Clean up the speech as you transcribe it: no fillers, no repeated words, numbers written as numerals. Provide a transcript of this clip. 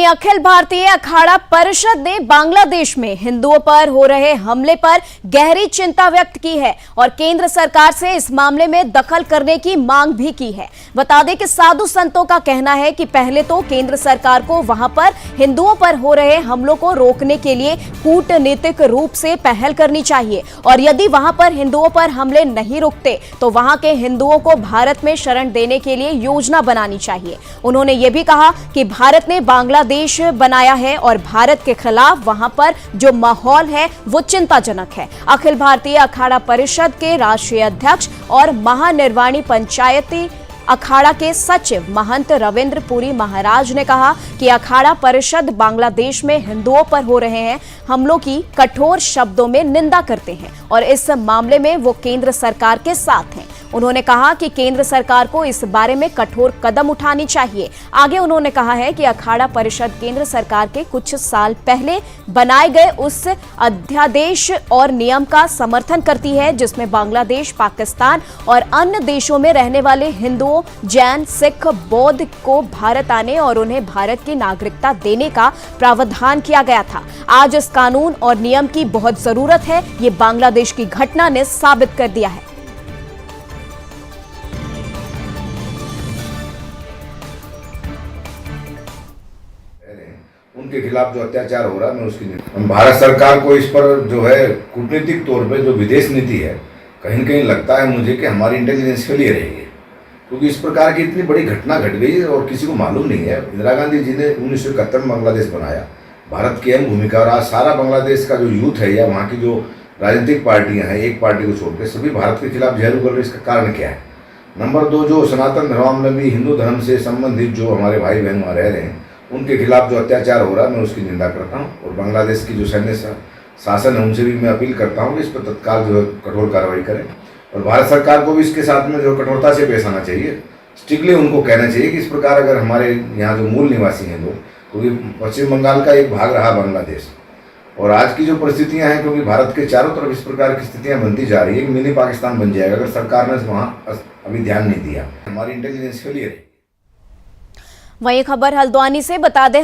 वहीं अखिल भारतीय अखाड़ा परिषद ने बांग्लादेश में हिंदुओं पर हो रहे हमले पर गहरी चिंता व्यक्त की है और केंद्र सरकार से इस मामले में दखल करने की मांग भी की है। बता दें कि साधु संतों का कहना है कि पहले तो केंद्र सरकार को वहां पर हिंदुओं पर हो रहे हमलों को रोकने के लिए कूटनीतिक रूप से पहल करनी चाहिए और यदि वहां पर हिंदुओं पर हमले नहीं रुकते तो वहां के हिंदुओं को भारत में शरण देने के लिए योजना बनानी चाहिए। उन्होंने ये भी कहा कि भारत ने बांग्लादेश बनाया है और भारत के खिलाफ वहां पर जो माहौल है वो चिंताजनक है। अखिल भारतीय अखाड़ा परिषद के राष्ट्रीय अध्यक्ष और महानिर्वाणी पंचायती अखाड़ा के सचिव महंत रविंद्र पुरी महाराज ने कहा कि अखाड़ा परिषद बांग्लादेश में हिंदुओं पर हो रहे हैं हमलों की कठोर शब्दों में निंदा करते हैं और इस मामले में वो केंद्र सरकार के साथ हैं। उन्होंने कहा कि केंद्र सरकार को इस बारे में कठोर कदम उठानी चाहिए। आगे उन्होंने कहा है कि अखाड़ा परिषद केंद्र सरकार के कुछ साल पहले बनाए गए उस अध्यादेश और नियम का समर्थन करती है जिसमें बांग्लादेश, पाकिस्तान और अन्य देशों में रहने वाले हिंदुओं, जैन, सिख, बौद्ध को भारत आने और उन्हें भारत की नागरिकता देने का प्रावधान किया गया था। आज इस कानून और नियम की बहुत जरूरत है, ये बांग्लादेश की घटना ने साबित कर दिया है। उनके खिलाफ जो अत्याचार हो रहा है मैं उसकी भारत सरकार को इस पर जो है कूटनीतिक तौर पे जो विदेश नीति है कहीं न कहीं लगता है मुझे कि हमारी इंटेलिजेंस फेलियर है ये, क्योंकि इस प्रकार की इतनी बड़ी घटना घट गई और किसी को मालूम नहीं है। इंदिरा गांधी जी ने 1971 में बांग्लादेश बनाया, भारत की अहम भूमिका, और आज सारा बांग्लादेश का जो यूथ है या वहाँ की जो राजनीतिक पार्टियाँ हैं, एक पार्टी को छोड़कर सभी भारत के खिलाफ जहर उगल रही। इसका कारण क्या है? नंबर 2, जो सनातन धर्मावलंबी हिंदू धर्म से संबंधित जो हमारे भाई बहन वहाँ रह रहे हैं उनके खिलाफ जो अत्याचार हो रहा है मैं उसकी निंदा करता हूँ और बांग्लादेश की जो सैन्य शासन है उनसे भी मैं अपील करता हूँ कि इस पर तत्काल जो है कठोर कार्रवाई करें और भारत सरकार को भी इसके साथ में जो कठोरता से पेश आना चाहिए। स्ट्रिक्टली उनको कहना चाहिए कि इस प्रकार अगर हमारे यहाँ जो मूल निवासी हैं लोग, क्योंकि पश्चिम बंगाल का एक भाग रहा बांग्लादेश और आज की जो परिस्थितियाँ हैं, क्योंकि भारत के चारों तरफ इस प्रकार की स्थितियाँ बनती जा रही है कि मिनी पाकिस्तान बन जाएगा अगर सरकार ने वहाँ अभी ध्यान नहीं दिया। हमारी इंटेलिजेंस फेलियर है। वहीं खबर हल्द्वानी से बता दें,